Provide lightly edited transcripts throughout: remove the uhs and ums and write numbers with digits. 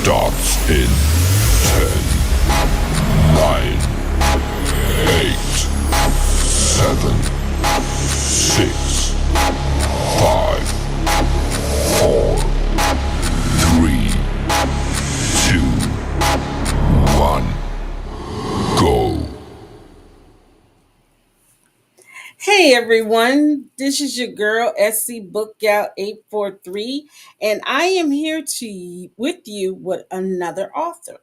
starts in 10, 9, 8, 7, 6, 5, 4, 3, 2, 1, go. Hey everyone, this is your girl SC Bookgal 843, and I am here with you with another author.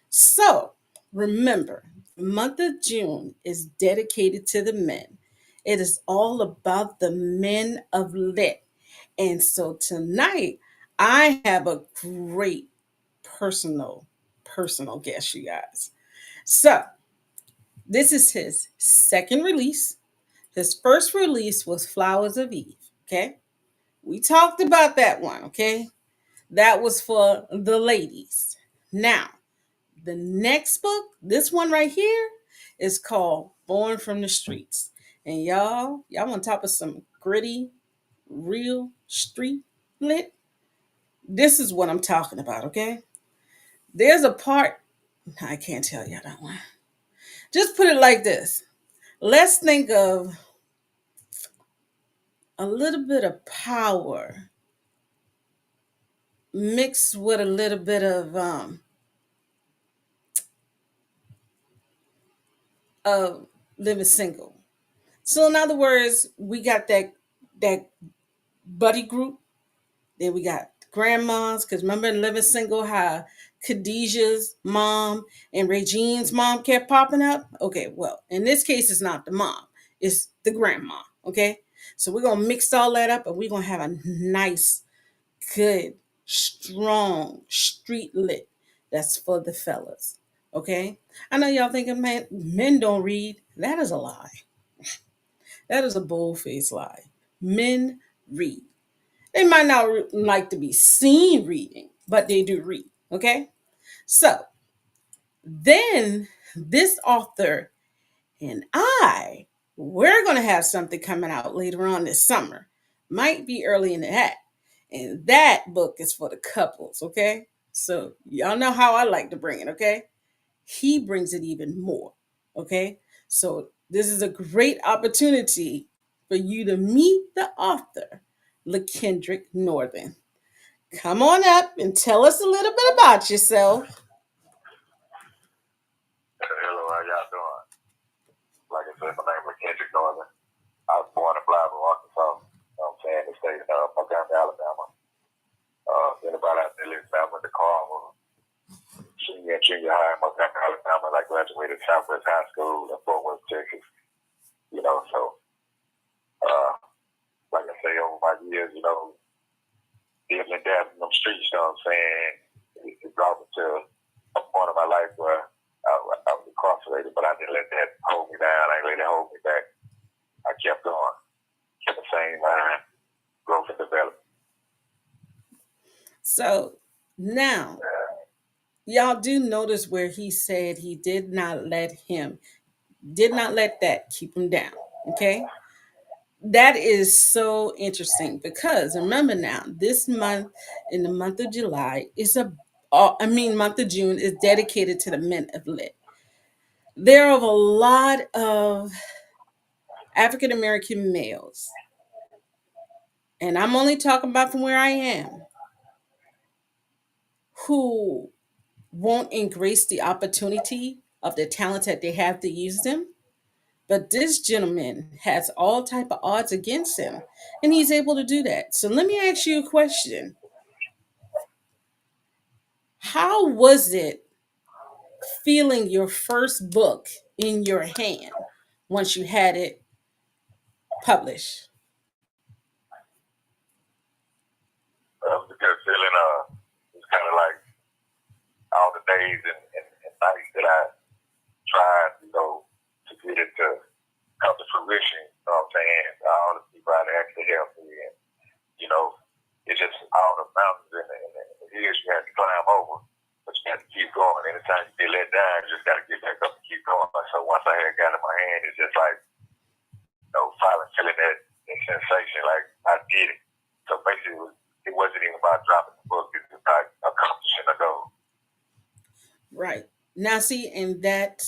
So remember, the month of June is dedicated to the men. It is all about the men of lit. And so tonight I have a great personal guest, you guys. So this is his second release. His first release was Flowers of Eve. Okay. We talked about that one. Okay. That was for the ladies. Now, the next book, this one right here, is called Born from the Streets. And y'all on top of some gritty, real street lit. This is what I'm talking about. Okay. There's a part, I can't tell you that one. Just put it like this. Let's think of a little bit of power mixed with a little bit of living single. So in other words, we got that buddy group. Then we got grandmas, because remember in Living Single how Khadijah's mom and Regine's mom kept popping up? Okay, well, in this case, it's not the mom, it's the grandma. Okay. So we're gonna mix all that up and we're gonna have a nice, good, strong street lit that's for the fellas. Okay. I know y'all thinking, man, men don't read. That is a lie. That is a bold-faced lie. Men read. They might not like to be seen reading, but they do read. Okay. So then this author and we're going to have something coming out later on this summer. Might be early in that. And that book is for the couples. Okay. So y'all know how I like to bring it. Okay. He brings it even more. Okay. So this is a great opportunity for you to meet the author, LaKendrick Northern. Come on up and tell us a little bit about yourself. Hello, how y'all doing? Like I said, my name is Kendrick Northern. I was born in Blythe, Arkansas. You know what I'm saying? The state of Montgomery, Alabama. Then about after I lived down with the Carmel, senior and junior high in Montgomery, Alabama. I graduated Southwest High School in Fort Worth, Texas. You know, so like I say, over my years, living and dabbing in them streets, you know what I'm saying? It brought me to a point of my life where I was incarcerated, but I didn't let that hold me down. I didn't let it hold me back. I kept going, kept the same mind, growth and development. So now, y'all do notice where he said he did not let that keep him down. Okay. That is so interesting because remember now, this month, in the month of July, month of June is dedicated to the men of lit. There are a lot of African American males, and I'm only talking about from where I am, who won't embrace the opportunity of the talents that they have to use them. But this gentleman has all type of odds against him, and he's able to do that. So let me ask you a question. How was it feeling your first book in your hand once you had it published? It was a good feeling. It's kind of like all the days and nights that I tried, to get it to come to fruition. You know what I'm saying? All the people out there actually helped me, and it's just all the mountains and the hills you had to climb over, but you had to keep going. Anytime you get let down, you just got to get back up and keep going. So once I had got it in my hand, it's just like, finally feeling that sensation, like I did it. So basically, it wasn't even about dropping the book; it was about accomplishing a goal. Right. Now see, and that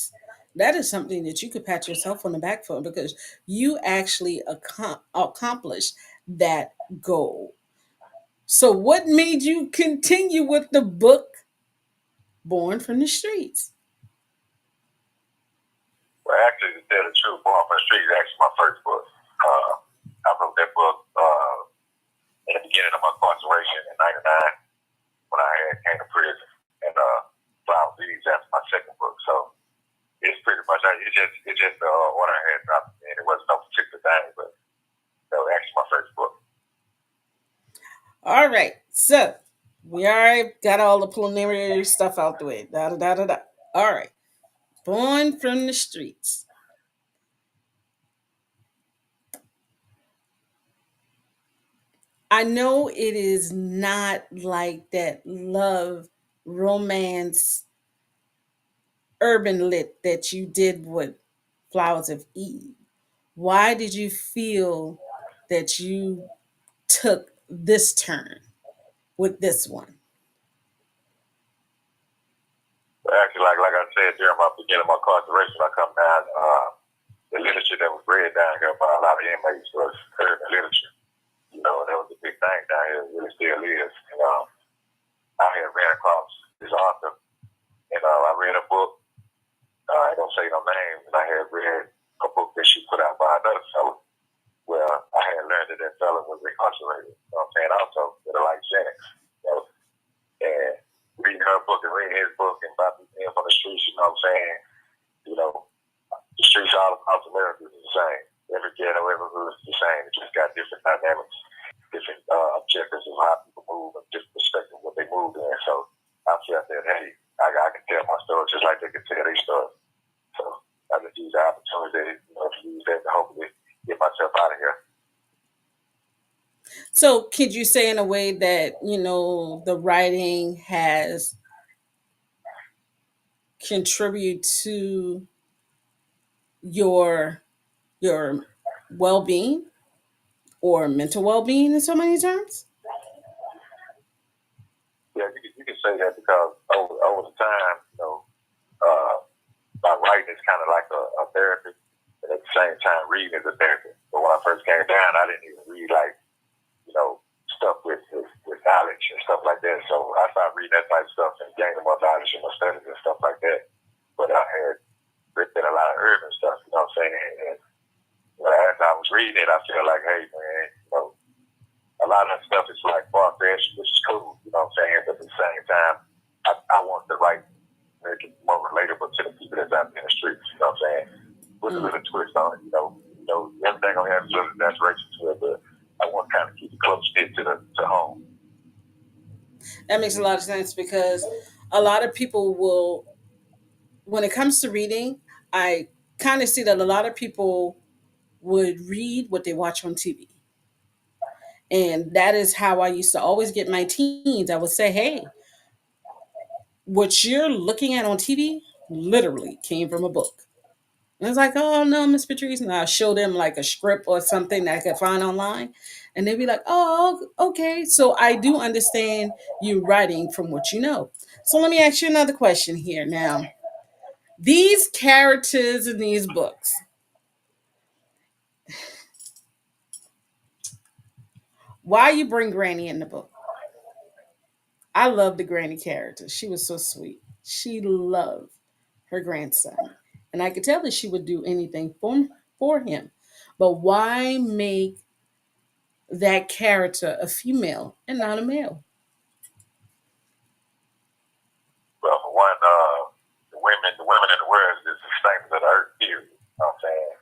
is something that you could pat yourself on the back for, because you actually accomplished that goal. So what made you continue with the book Born from the Streets? Well, actually, to tell the truth, Born from the Street is actually my first book. I wrote that book at the beginning of my incarceration in '99 when I came to prison, and Flower Leaves after my second book. So it's pretty much it's just the order I had dropped in. It wasn't no particular thing, but that was actually my first book. All right. So we already got all the preliminary stuff out the way. Da da da da da. All right. Born from the Streets. I know it is not like that love, romance, urban lit that you did with Flowers of Eve. Why did you feel that you took this turn with this one? But actually, like I said during my beginning of my incarceration, I come down. The literature that was read down here by a lot of inmates was urban literature. You know, that was a big thing down here. It really still is. And I had ran across this author, and I read a book. I don't say no names, and I had read a book that she put out by another fellow. Where I had learned that that fellow was incarcerated. You know what I'm saying? Also, with a like Shanette. You know? And reading her book and reading his book and about being on the streets, you know what I'm saying? You know, the streets all across America is the same. Every ghetto, every hood is the same. It just got different dynamics, different objectives of how people move, and different perspective of what they move in. So I felt that, hey, I can tell my story just like they can tell their story. So I just use the opportunity, to use that to hopefully get myself out of here. So, could you say in a way that, the writing has contributed to your well-being or mental well-being in so many terms? Yeah, you can say that because over the time, my writing is kind of like a therapy, and at the same time, reading is a therapy. But when I first came down, I didn't even read stuff with knowledge and stuff like that. So I started reading that type of stuff and gaining more knowledge in my studies and stuff like that. But I had written a lot of urban stuff, you know what I'm saying? And as I was reading it, I feel like, hey, man, a lot of that stuff is like far-fetched, which is cool, you know what I'm saying? But at the same time, I want to write, make it more relatable to the people that's out in the streets, you know what I'm saying? With a little twist on it, everything gonna have a little desperation to it, but I want to kind of keep it close to home. That makes a lot of sense, because a lot of people will, when it comes to reading, I kind of see that a lot of people would read what they watch on TV. And that is how I used to always get my teens. I would say, hey, what you're looking at on TV literally came from a book. And it's like, oh no, Miss Patrice. And I show them like a script or something that I could find online. And they'd be like, oh, okay. So I do understand you writing from what you know. So let me ask you another question here now. These characters in these books, why you bring Granny in the book? I love the Granny character. She was so sweet. She loved her grandson. And I could tell that she would do anything for him. But why make that character a female and not a male? Well, for one, the women in the world is the same as the earth, period. You know what I'm saying?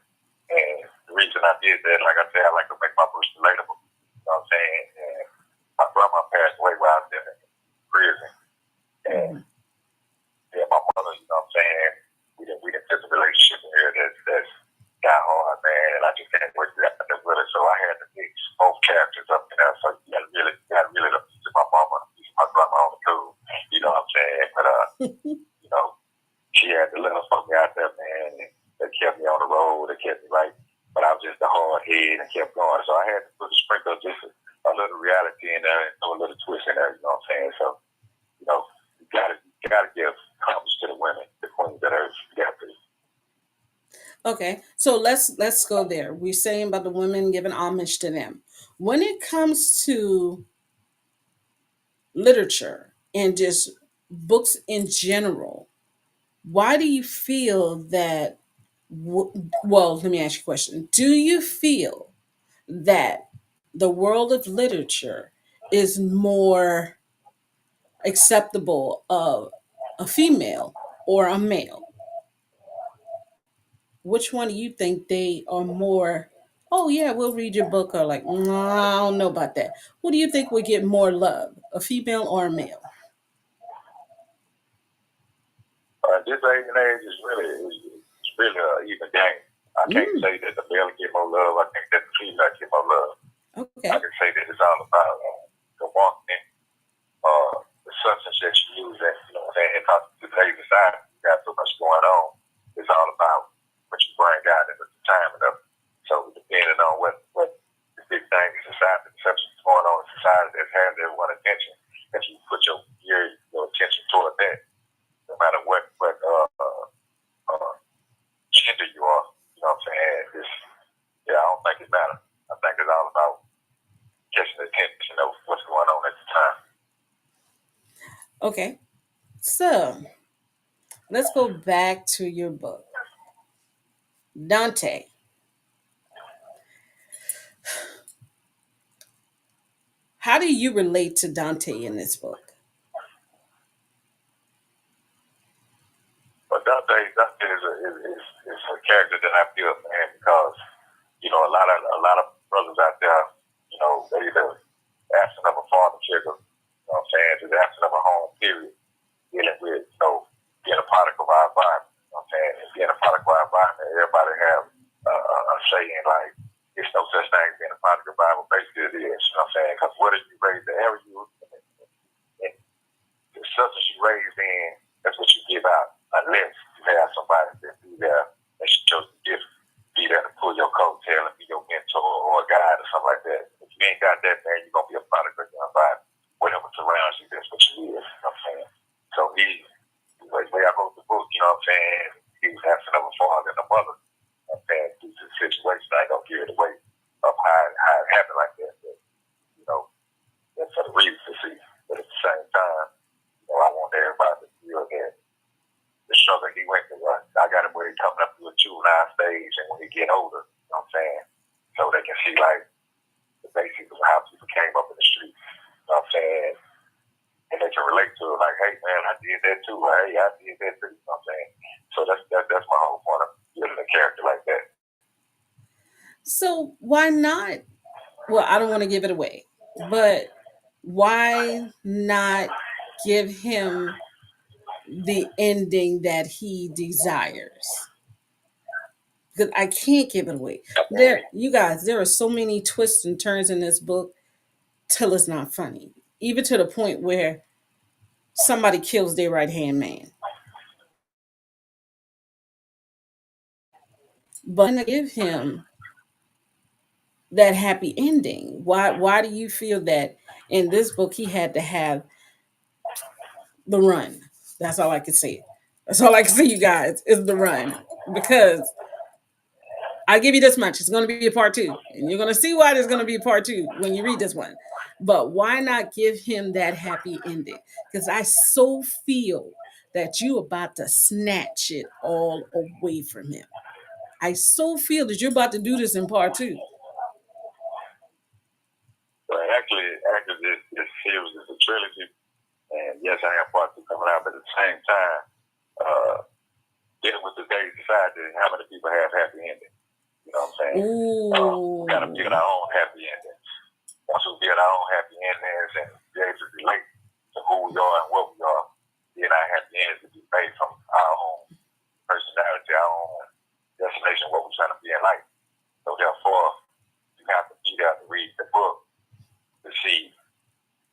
And the reason I did that, like I said, I like to make my books relatable. You know what I'm saying? And my grandma passed away while I was in prison. And my mother, you know what I'm saying? We didn't fit the relationship in here that's got hard, man. And I just can't wait to get that with her. So I had to mix both characters up in there. So you got really to my mama, my grandma on the cool. You know what I'm saying? But she had to let us fuck me out there, man. And they kept me on the road. They kept me right. But I was just a hard head and kept going. So I had to put a sprinkle of just a little reality in there and throw a little twist in there. You know what I'm saying? So, you gotta give homage to Okay, so let's go there. We're saying about the women giving homage to them. When it comes to literature and just books in general, why do you feel that? Well, let me ask you a question. Do you feel that the world of literature is more acceptable of a female or a male? Which one do you think they are more? Oh yeah, we'll read your book. Or like, I don't know about that. Who do you think would get more love, a female or a male? This age and age is really an even game. I can't Mm, say that the male get more love. I think that the female get more love. I okay. can say that it's all about the marketing, the substance that you use, and you know what I'm saying. Because today's society, you got so much going on. It's all about what you bring out and the timing of it. So depending on what the big thing in society, the substance going on in society that has everyone's attention, if you put your attention toward that, no matter what gender you are, you know what I'm saying. I don't think it matters. I think it's all about catching the attention of what's going on at the time. Okay. So let's go back to your book, Dante. How do you relate to Dante in this book? But Dante is a character that I feel, man, because you know a lot of brothers out there, you know, they either absent of a father figure, you know what I'm saying, just absent of a home period, dealing with being a product of our environment. You know what I'm saying, and being a product of our environment, everybody have a saying like it's no such thing as being a product of the Bible. Basically, it is. You know what I'm saying? Because whether you raise the area you and the substance you raised in, that's what you give out. Unless you have somebody that be there that shows you different, be there to pull your coattail and be your mentor or a guide or something like that. If you ain't got that, man, you're gonna be a product of your environment. Whatever surrounds you, that's what you is. You know what I'm saying? So the way I wrote the book, you know what I'm saying, he was absent of a father and a mother. You know what I'm saying, due to the situation, I ain't gonna give it away of how it happened like that. But, you know, that's for the reason to see. But at the same time, you know, I want everybody to feel that the struggle he went through. I got him where he's coming up to a juvenile stage, and when he get older, you know what I'm saying, so they can see like the basics of how people came up in the streets. You know what I'm saying, and they can relate to it. Like, hey man, I did that too. Or, hey, I did that too. You know what I'm saying. So that's my whole point of building a character like that. So why not? Well, I don't want to give it away, but why not give him the ending that he desires? Because I can't give it away. You guys, there are so many twists and turns in this book till it's not funny. Even to the point where somebody kills their right hand man. But I give him that happy ending. Why do you feel that in this book he had to have the run? That's all I can say. That's all I can say, you guys, is the run. Because I give you this much. It's going to be a part two. And you're going to see why there's going to be a part two when you read this one. But why not give him that happy ending? Because I so feel that you about to snatch it all away from him. I so feel that you're about to do this in part two. But actually, this series is a trilogy, and yes, I have part two coming out. But at the same time, dealing with today's society, how many people have happy endings? You know what I'm saying? We got to build our own happy endings. Once we build our own happy endings and be able to relate to who we are and what we are, then our happy endings will be based from our own personality, our own destination, what we're trying to be in life. So therefore, you have to be there to read the book to see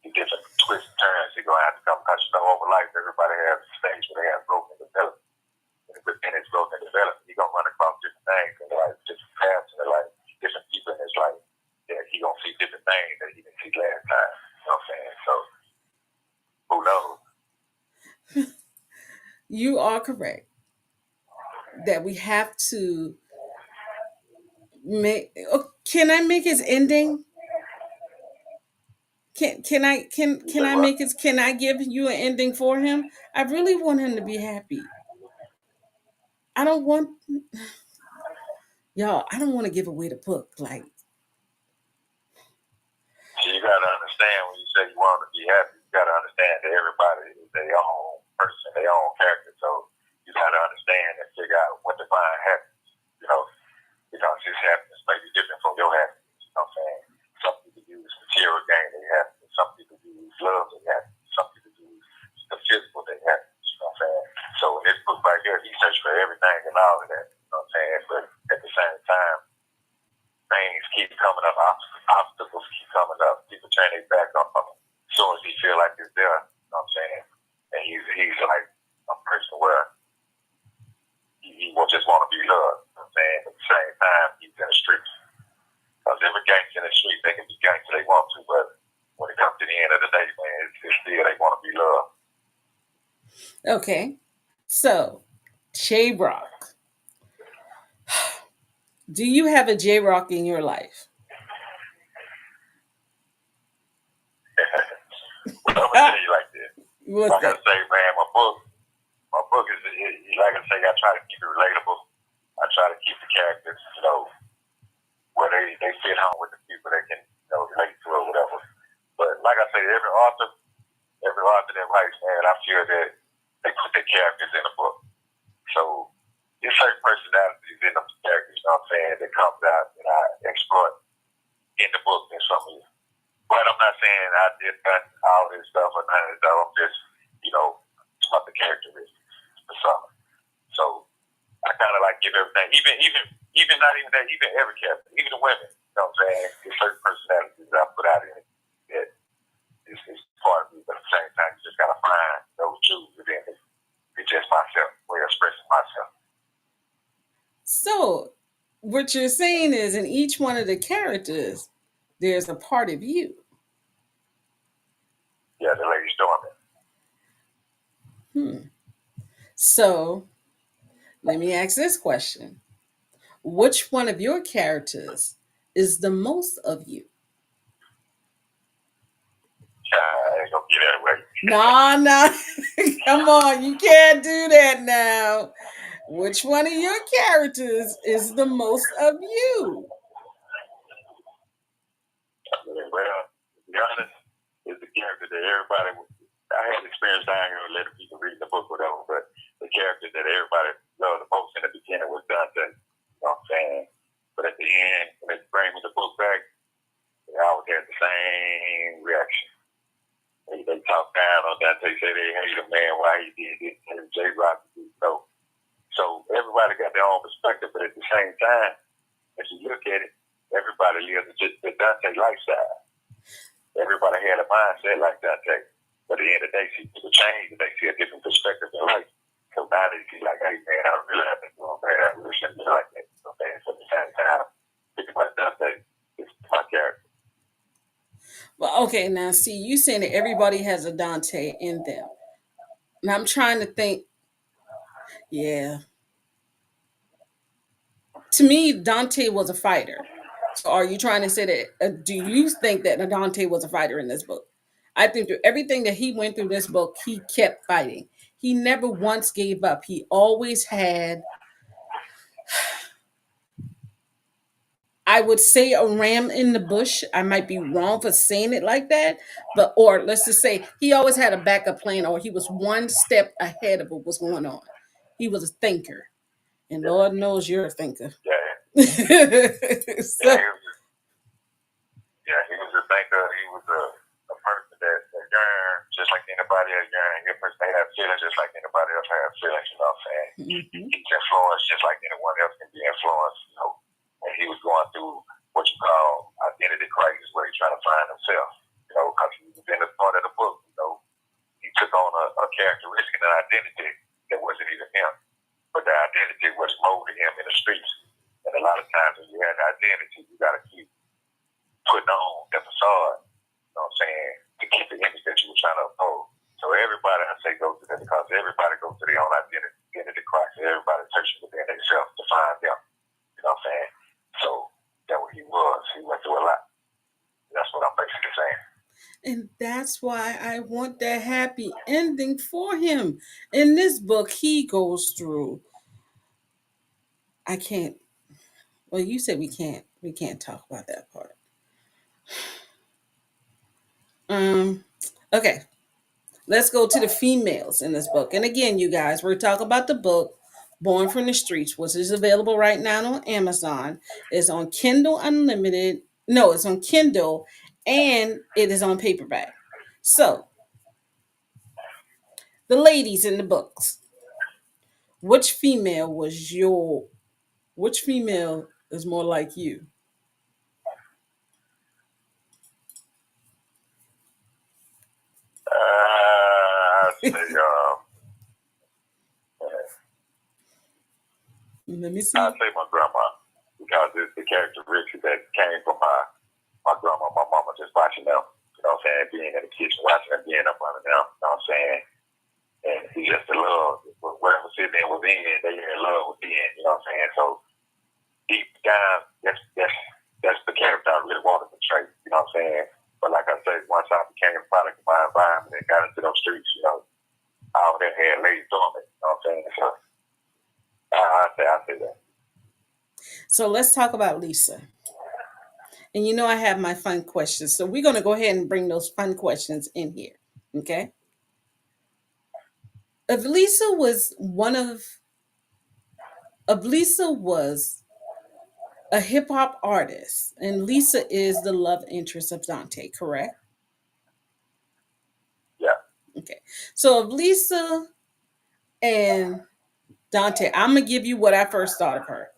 the different twists and turns that are going to have to come. Because you know, over life, everybody has a stage where they have growth and development. And within his growth and development, you're going to run across different things in life, different paths in life, different people in his life. Yeah, he's going to see different things that he didn't see last time. You know what I'm saying? So, who knows? You are correct that we have to Can I make his ending? Can I make his can I give you an ending for him? I really want him to be happy. I don't want y'all, I don't want to give away the book. Like, So you gotta understand when you say you want to be happy, you gotta understand that everybody is their own person, their own character. So you gotta understand and figure out what defines happiness. You know, because his happiness may be different from your happiness. You know what I'm saying? Some people use material gain their happiness. Some people use love their happiness. Some people use the physical their happiness. You know what I'm saying? So in this book right here, he searched for everything and all of that. You know what I'm saying? But at the same time, things keep coming up, obstacles keep coming up. People turn their back on him as soon as he feel like it's there. You know what I'm saying? And he's like a person where he will just want to be loved. You know what I'm saying? At the same time, he's in the streets. Because every gangster in the street, they can be gangster they want to, but when it comes to the end of the day, man, it's still they want to be loved. okay. So, J-Rock. Do you have a J-Rock in your life? But I'm gonna tell you like this. What's Like I that? say, man, my book is like I say, I try to keep it relatable. I try to keep the characters, you know, where they fit home with the people that can, you know, relate to or whatever. But like I say, every author that writes, man, I feel that they put their characters in the book. So there's certain personalities in those characters, you know what I'm saying, that comes out and I exploit in the book in some of it. But I'm not saying I did all this stuff or none of this stuff. I'm just, you know, about the characteristics for some. So I kind of like give everything, even not even that, even every character, even the women. You know what I'm saying? There's certain personalities that I put out in it that is part of me, but at the same time, you just gotta find those Jews within it. It's just myself, way of expressing myself. So, what you're saying is in each one of the characters, there's a part of you. Yeah, the lady's doing it. So, let me ask this question. Which one of your characters is the most of you? I ain't gonna get that way. No. Come on, you can't do that now. Which one of your characters is the most of you? Well, to be honest, it's the character that everybody. I had experience down here with letting people read the book, whatever, but the character that everybody loved the most in the beginning was Dante. You know what I'm saying? But at the end, when they bring me the book back, they always had the same reaction. They talk down on Dante, say they hate him, man, why he did it, and J-Rock did so. So everybody got their own perspective, but at the same time, if you look at it, everybody lives the Dante lifestyle. Everybody had a mindset like Dante. But at the end of the day, see people change and they see a different perspective in life. So now they see like, hey man, I don't really have to do that. I really shouldn't be like that. Okay, so at the same time, thinking about Dante, it's my character. Well, okay, now see, you saying that everybody has a Dante in them. And I'm trying to think, yeah. To me, Dante was a fighter. So are you trying to say that, do you think that Dante was a fighter in this book? I think through everything that he went through this book, he kept fighting. He never once gave up. He always had, I would say, a ram in the bush. I might be wrong for saying it like that, but or let's just say he always had a backup plan, or he was one step ahead of what was going on. He was a thinker, and Lord knows you're a thinker. Yeah. So, He was a thinker. He was a person that yearned just like anybody else yearned. He a person that had feelings just like anybody else had feelings, you know what I'm saying? mm-hmm. He's influenced just like anyone else can be influenced, you know. And he was going through what you call identity crisis, where he's trying to find himself, you know, because he was in the part of the book, you know. He took on a characteristic and an identity that wasn't even him, but the identity was molding him in the streets. And a lot of times when you have an identity, you got to keep putting on the facade, you know what I'm saying, to keep the image that you were trying to uphold. So everybody, I say, go through that because everybody goes through their own identity crisis. Everybody searching within themselves to find them, you know what I'm saying? So that's why I want that happy ending for him. In this book, he goes through. I can't. Well, you said we can't talk about that part. Okay. Let's go to the females in this book. And again, you guys, we're talking about the book Born from the Streets, which is available right now on Amazon. It's on Kindle Unlimited. No, it's on Kindle and it is on paperback. So, the ladies in the books. Which female was your which female is more like you? I'd say, Let me see. I'd say my grandma, because it's the characteristic that came from my grandma, my mama, just watching them, you know what I'm saying, being in the kitchen, watching them, being up under them, you know what I'm saying, and it's just the love, whatever sitting there was in, they in love with being, you know what I'm saying, so deep down, that's the character I really wanted to portray, you know what I'm saying, but like I said, once I became a product of my environment and got into those streets, you know, all that had laid dormant, you know what I'm saying, so I say that. So let's talk about Lisa. And you know I have my fun questions. So we're going to go ahead and bring those fun questions in here. Okay? If Lisa was a hip hop artist, and Lisa is the love interest of Dante, correct? Yeah. Okay. So if Lisa and Dante, I'm gonna give you what I first thought of her.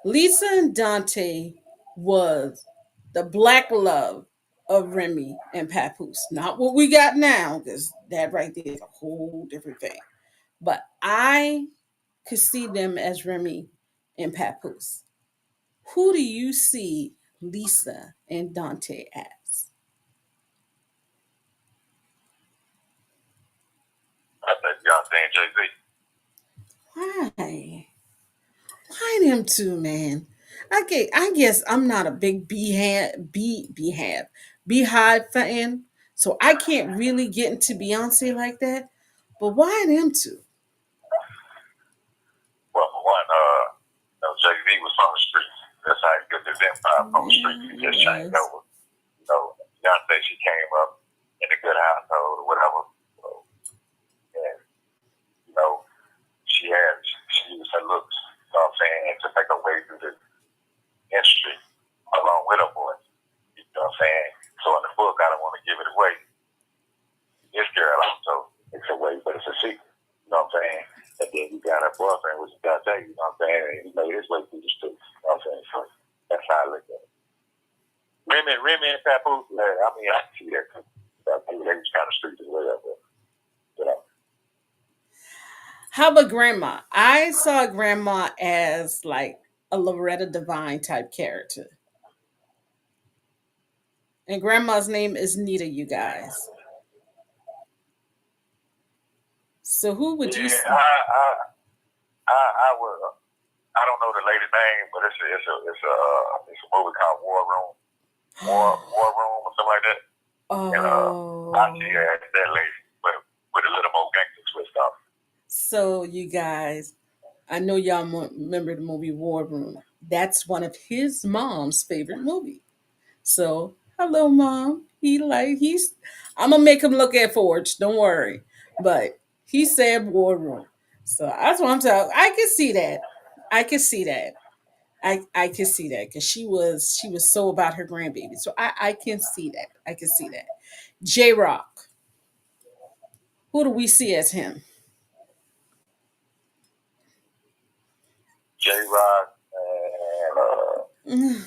Lisa and Dante was the black love of Remy and Papoose. Not what we got now, because that right there is a whole different thing. But I could see them as Remy and Papoose. Who do you see Lisa and Dante as? I think Beyonce and Jay-Z. Why? Why them two, man? Okay, I guess I'm not a big Beehive fan, so I can't really get into Beyonce like that. But why them two? Well, for one, Jay-Z was from the streets. That's how he got his empire from the streets. He just changed over. You know, Beyonce, she came up in a good household or whatever. So, and, you know, she used her looks, you know what I'm saying, to make her way through the industry along with her voice. You know what I'm saying? So in the book, I don't want to give it away. This girl also makes a way, but it's a secret. You know what I'm saying? And then you got her boyfriend, which is Dante, you know what I'm saying? And he made his way through the streets. You know what I'm saying? So that's how I look at it. Remy and Papoose, I mean, I can see that too. They was kind of streets as well, but, you know. How about Grandma? I saw Grandma as like a Loretta Devine type character. And Grandma's name is Nita, you guys. So who would you? I would. I don't know the lady's name, but it's a movie called War Room, War Room or something like that. Oh. And I see her as that lady, but with a little more gangster twist off. So you guys, I know y'all remember the movie War Room. That's one of his mom's favorite movie. So hello, mom. I'm gonna make him look at Forge. Don't worry, but he said War Room. So that's what I'm talking. I can see that. I can see that. I can see that because she was so about her grandbaby. So I can see that. I can see that. J Rock. Who do we see as him? J-Rock and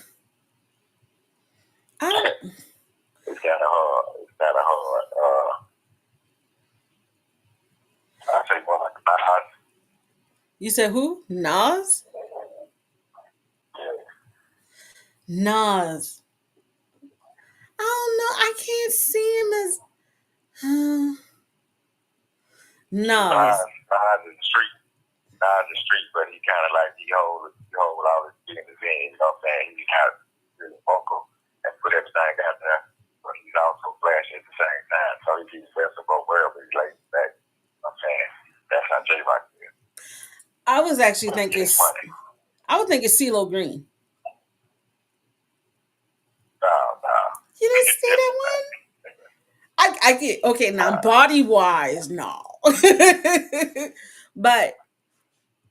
I don't. it's kind of hard. I say more like Nas. You said who? Nas? Yeah. Nas. I don't know. I can't see him as Nas. Nas is the street. Nas is the street, but he kind of like he hold all his business in. You know what I'm saying? He kind of really vocal and put everything out there, but he's also flashy at the same time. So Rock is. I was actually thinking, It's funny. I would think it's CeeLo Green. No, no. You didn't see that one? I get okay now. Body wise, no, but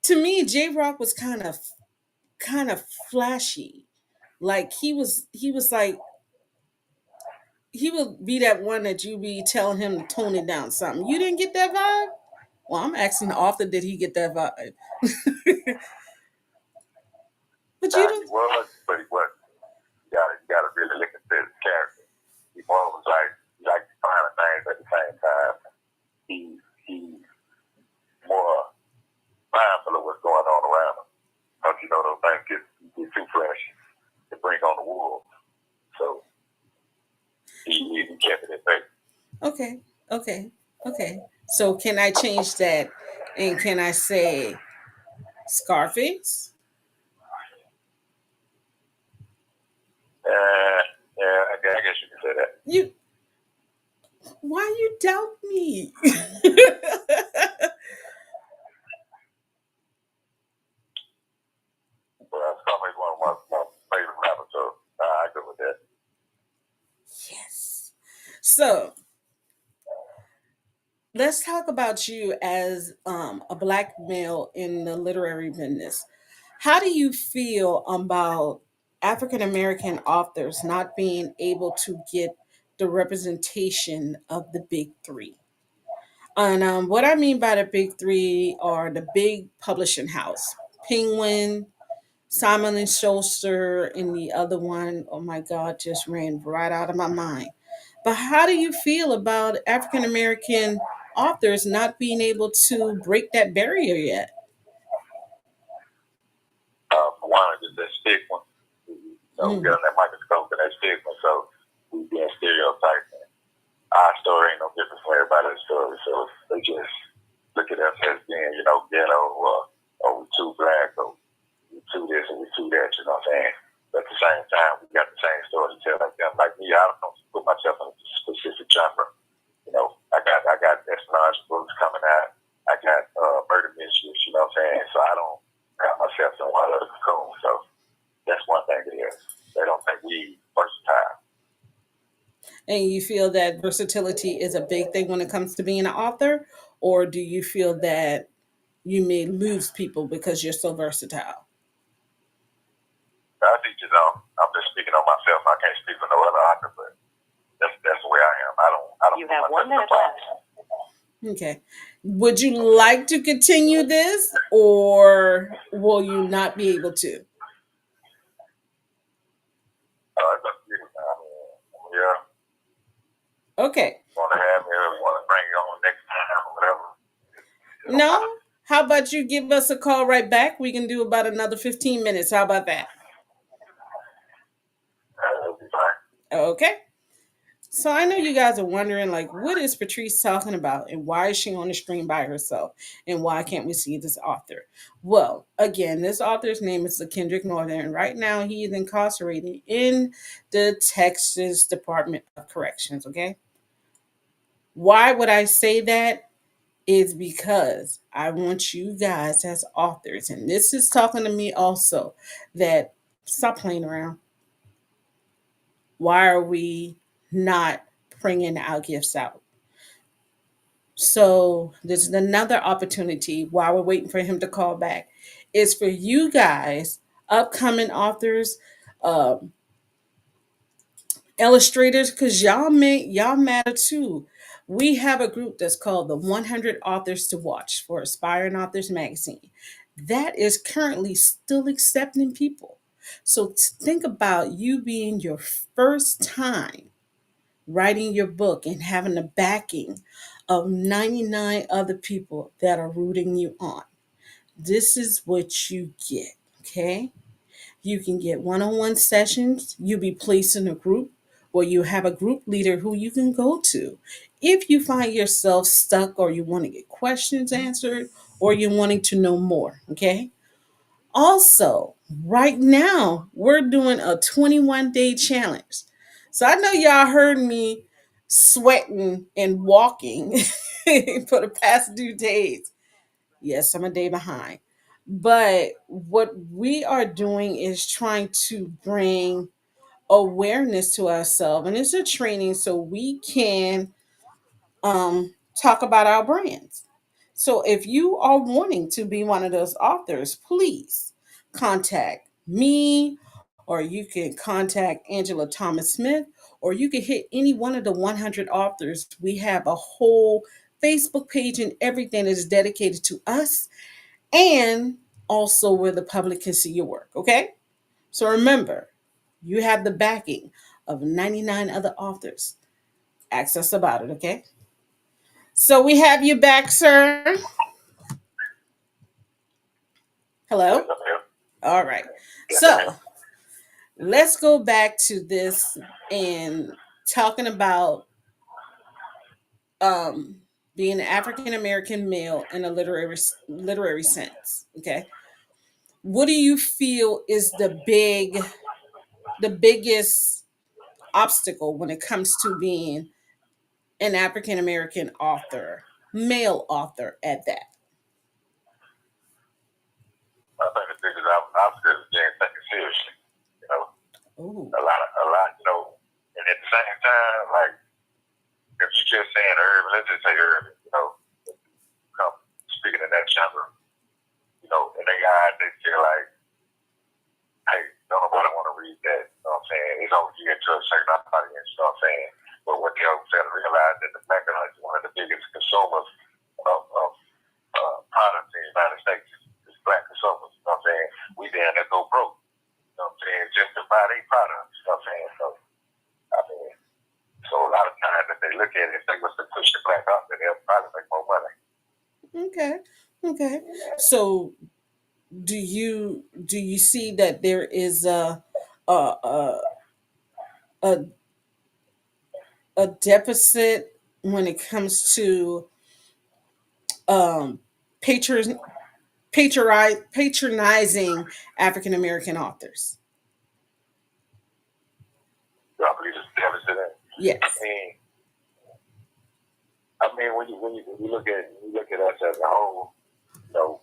to me, J Rock was kind of flashy. Like he was like he would be that one that you be telling him to tone it down. Something you didn't get that vibe. Well, I'm asking the author, did he get that vibe? But you He don't. was, but he wasn't. You gotta really look at his character. He more was like he liked to find things at the same time. He's more mindful of what's going on around him. Because you know those things get too fresh to bring on the wolves. So he kept it in place. Okay, okay. So can I change that, and can I say Scarface? Yeah, I guess you can say that. You why you doubt me? Well, Scarface one of my favorite rappers, so I go with that. Yes. So let's talk about you as a black male in the literary business. How do you feel about African American authors not being able to get the representation of the big three? And what I mean by the big three are the big publishing house, Penguin, Simon and Schuster, and the other one, oh my God, just ran right out of my mind. But how do you feel about African American authors not being able to break that barrier yet? For one, it's that stigma. We got that microscope and that stigma, so we being stereotyped. Our story ain't no different from everybody's story, so they just look at us as being, ghetto, or we too black, or we too this, or we too that, you know what I'm saying? But at the same time, we got the same story to tell like them. Like me, I don't put myself in a specific genre. I got espionage books coming out. I got murder mysteries, you know what I'm saying? So I don't got myself in one other cocoon. So that's one thing it is. They don't think we versatile. And you feel that versatility is a big thing when it comes to being an author? Or do you feel that you may lose people because you're so versatile? I teach his own. I'm just speaking on myself. I can't speak for no other author, but that's the way I am. I don't. You have 1 minute left. Okay. Would you like to continue this, or will you not be able to? It's up to you. Yeah. Okay. Want to have me or want to bring you on next time or whatever. No? How about you give us a call right back? We can do about another 15 minutes. How about that? That'll be fine. Okay. So I know you guys are wondering, like, what is Patrice talking about, and why is she on the screen by herself, and why can't we see this author? Well, again, this author's name is Kendrick Northern, and right now he is incarcerated in the Texas Department of Corrections. Okay. Why would I say that? Is because I want you guys as authors, and this is talking to me also, that stop playing around. Why are we not bringing our gifts out? So this is another opportunity while we're waiting for him to call back. Is for you guys, upcoming authors, um, illustrators, because y'all matter too. We have a group that's called the 100 Authors to Watch for Aspiring Authors Magazine. That is currently still accepting people. So think about you being your first time writing your book and having the backing of 99 other people that are rooting you on. This is what you get, okay? You can get one-on-one sessions. You'll be placed in a group where you have a group leader who you can go to. If you find yourself stuck, or you want to get questions answered, or you're wanting to know more, okay? Also, right now, we're doing a 21-day challenge. So I know y'all heard me sweating and walking for the past 2 days. Yes, I'm a day behind. But what we are doing is trying to bring awareness to ourselves. And it's a training so we can talk about our brands. So if you are wanting to be one of those authors, please contact me, or you can contact Angela Thomas Smith, or you can hit any one of the 100 authors. We have a whole Facebook page and everything that is dedicated to us, and also where the public can see your work. Okay? So remember, you have the backing of 99 other authors. Ask us about it, okay? So we have you back, sir. Yes, Hello? I'm here. All right. Yes, I'm So here. let's go back to this and talking about um, being an African American male in a literary sense. Okay. What do you feel is the biggest obstacle when it comes to being an African American author, male author at that? I think the biggest obstacle is being taken seriously. You know, Oh, a lot, you know, and at the same time, like, if you just saying urban, let's just say urban, you know, come speaking in that genre, you know, in their eyes, they feel like, hey, don't nobody want to read that, you know what I'm saying? It's only geared to a certain audience, you know what I'm saying? But what they don't fail to realize that the black audience is one of the biggest consumers of products in the United States is black consumers, you know what I'm saying? We damn near go broke, you know what I'm saying, just to buy their products, you know what I'm saying? So, I mean, so a lot of times if they look at it, if they was to push the black up, then they'll probably make more money. okay. Okay. So do you see that there is a a a, a deficit when it comes to um patron patronizing African American authors? I believe it's deficit. Yes. I mean, when you look at us as a whole, you know,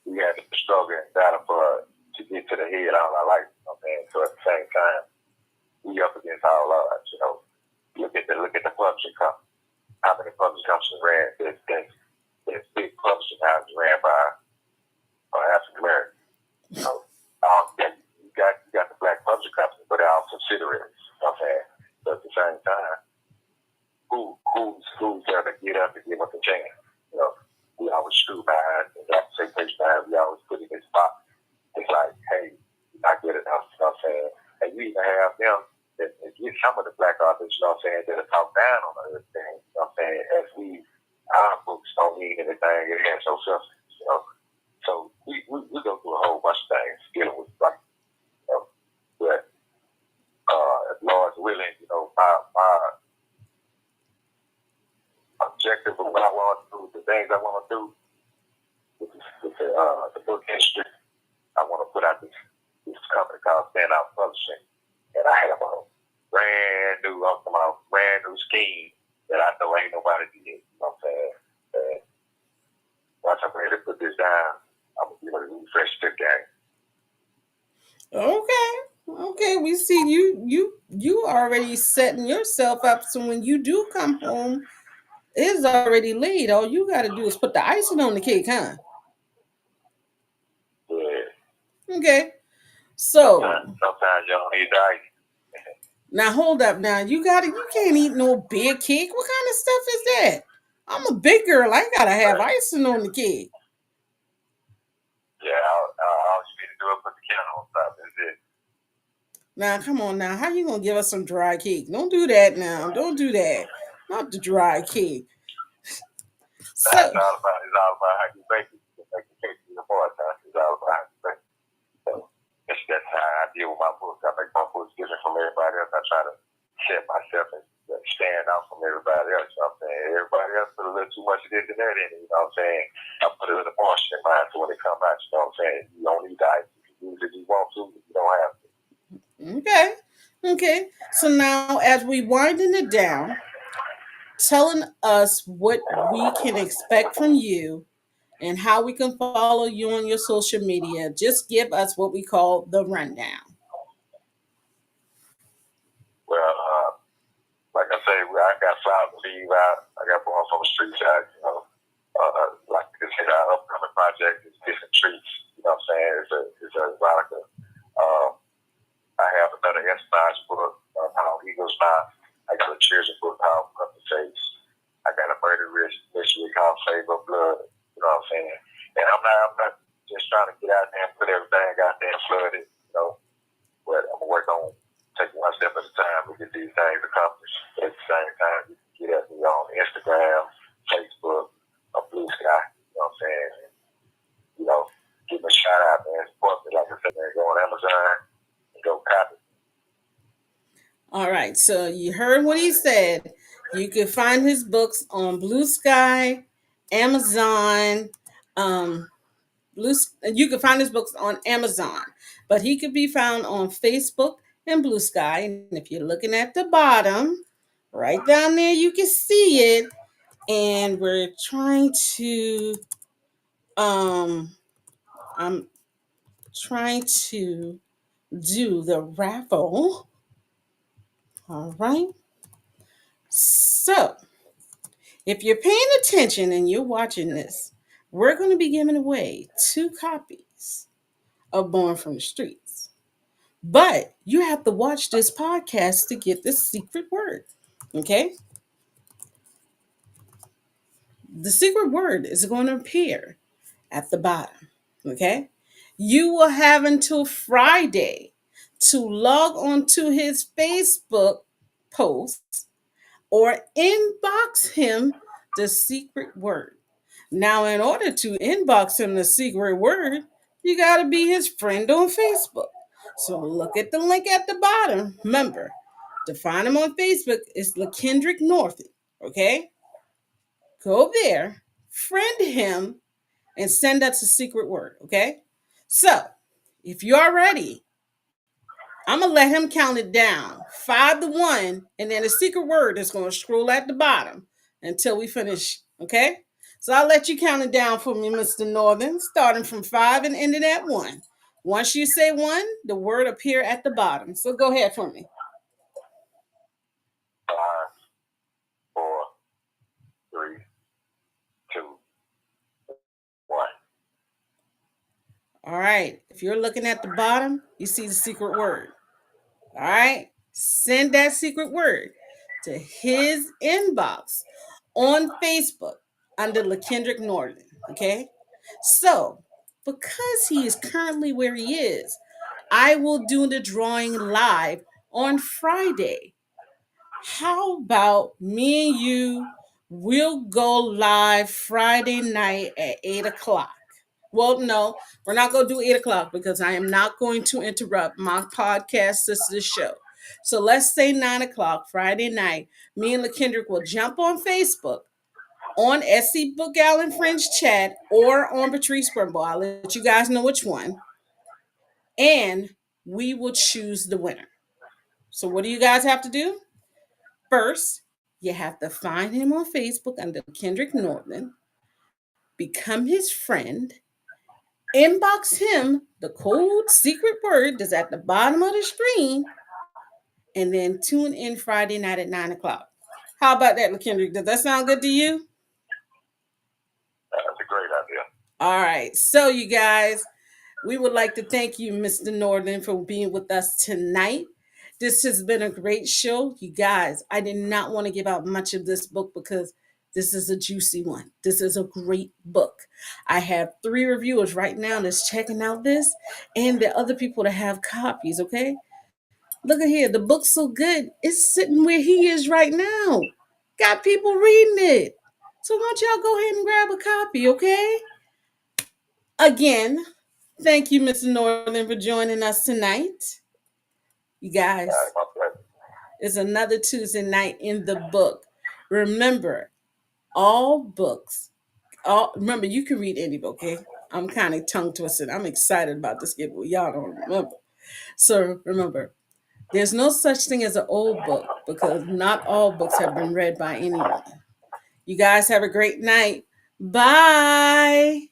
we had to struggle and battle for to get to the head all our life. You know what I'm saying? So at the same time, we up against all odds. You know, look at the publishing company. How many publishing companies ran? There's big publishing houses ran by African Americans. You know, you got the black publishing company, but they're all subsidiaries. You know what I'm saying? So at the same time, who's there to get up and give us a chance? You know, we always scrutinize and like say patronized. We always put in this box. It's like, hey, you're not good enough. You know what I'm saying? And you even have them that get some of the black authors. You know what I'm saying? That are talk down on other things. You know what I'm saying? As our books don't mean anything. It has no substance. You know, so we go through a whole bunch of things dealing with like, you know, but if Lord's willing, you know, my objective of what I want to do, the things I want to do with the book industry. I want to put out this company called Stand Out Publishing, and I have a brand new scheme that I know ain't nobody did. You know what I'm saying? And once I'm ready to put this down, I'm gonna be able to refresh the game. Okay. Okay, we see you already setting yourself up so when you do come home, it's already laid. All you got to do is put the icing on the cake, huh? Yeah. Okay. So Sometimes you don't need the ice. now hold up. Now you can't eat no big cake. What kind of stuff is that? I'm a big girl. I gotta have icing on the cake. Yeah, all you need to do is put the counter on top. Is it? Now come on now. How you gonna give us some dry cake? Don't do that now. Don't do that. Not the dry cake. So It's all about how you bake it. You make the cake even more time. It's all about how you bake it. So that's how I deal with my books. I make my books different from everybody else. I try to set myself and stand out from everybody else. You know what I'm saying? Everybody else put a little too much of this and that in it. You know what I'm saying? I put a little more in mine so when it comes out, you know what I'm saying? You don't need the ice. You can use it if you want to, if you don't have to. okay. Okay. So now as we winding it down, telling us what we can expect from you and how we can follow you on your social media. Just give us what we call the rundown. Well, like I say, I got flowers to leave out. I got one from the street side, you know. Like I said, our upcoming project is Different Treats. You know what I'm saying? It's a erotica. I have another espionage book called Eagle's Mouth. I got a treasure book called Puppy Face. I got a murder mystery called Flavor of Blood. You know what I'm saying? And I'm not just trying to get out there and put everything out there and flood it, you know. But I'm gonna work on taking one step at a time to get these things accomplished. But at the same time, you can get at me on Instagram, Facebook, or Blue Sky. You know what I'm saying? And, you know, give me a shout out, man. Support me, like I said, man. Go on Amazon and go copy. All right, so you heard what he said. You can find his books on Blue Sky, Amazon. You can find his books on Amazon, but he could be found on Facebook and Blue Sky. And if you're looking at the bottom, right down there, you can see it. And we're trying to, I'm trying to do the raffle. All right. So, if you're paying attention and you're watching this, we're going to be giving away 2 copies of Born from the Streets. But you have to watch this podcast to get the secret word. Okay? The secret word is going to appear at the bottom. Okay? You will have until Friday to log on to his Facebook post or inbox him the secret word. Now, in order to inbox him the secret word, you got to be his friend on Facebook. So look at the link at the bottom. Remember, to find him on Facebook is LaKendrick Northern. Okay? Go there, friend him, and send us a secret word. Okay? So, if you're ready, I'm going to let him count it down 5 to 1, and then the secret word is going to scroll at the bottom until we finish. Okay? So I'll let you count it down for me, Mr. Northern, starting from 5 and ending at 1. Once you say 1, the word appear at the bottom. So go ahead for me. 5, 4, 3, 2, 1. All right. If you're looking at the bottom, you see the secret word. All right. Send that secret word to his inbox on Facebook under LaKendrick Northern. Okay. So, because he is currently where he is, I will do the drawing live on Friday. How about me and you? We'll go live Friday night at 8 o'clock. Well, no, we're not going to do 8 o'clock because I am not going to interrupt my podcast sister show. So let's say 9 o'clock Friday night. Me and LaKendrick will jump on Facebook, on SC Bookgal and Friends chat, or on Patrice Brimble. I'll let you guys know which one. And we will choose the winner. So what do you guys have to do? First, you have to find him on Facebook under Kendrick Northern, become his friend, inbox him the code secret word that's at the bottom of the screen, and then tune in Friday night at 9 o'clock. How about that, LaKendrick? Does that sound good to you? That's a great idea. All right. So, you guys, we would like to thank you, Mr. Northern, for being with us tonight. This has been a great show. You guys, I did not want to give out much of this book because this is a juicy one. This is a great book. I have 3 reviewers right now that's checking out this, and the other people that have copies, okay? Look at here. The book's so good. It's sitting where he is right now. Got people reading it. So why don't y'all go ahead and grab a copy, okay? Again, thank you, Mr. Northern, for joining us tonight. You guys, My pleasure. it's another Tuesday night in the book. Remember, all books, remember, you can read any book, okay? I'm kind of tongue twisted. I'm excited about this giveaway. Y'all don't remember. So remember, there's no such thing as an old book because not all books have been read by anyone. You guys have a great night. Bye.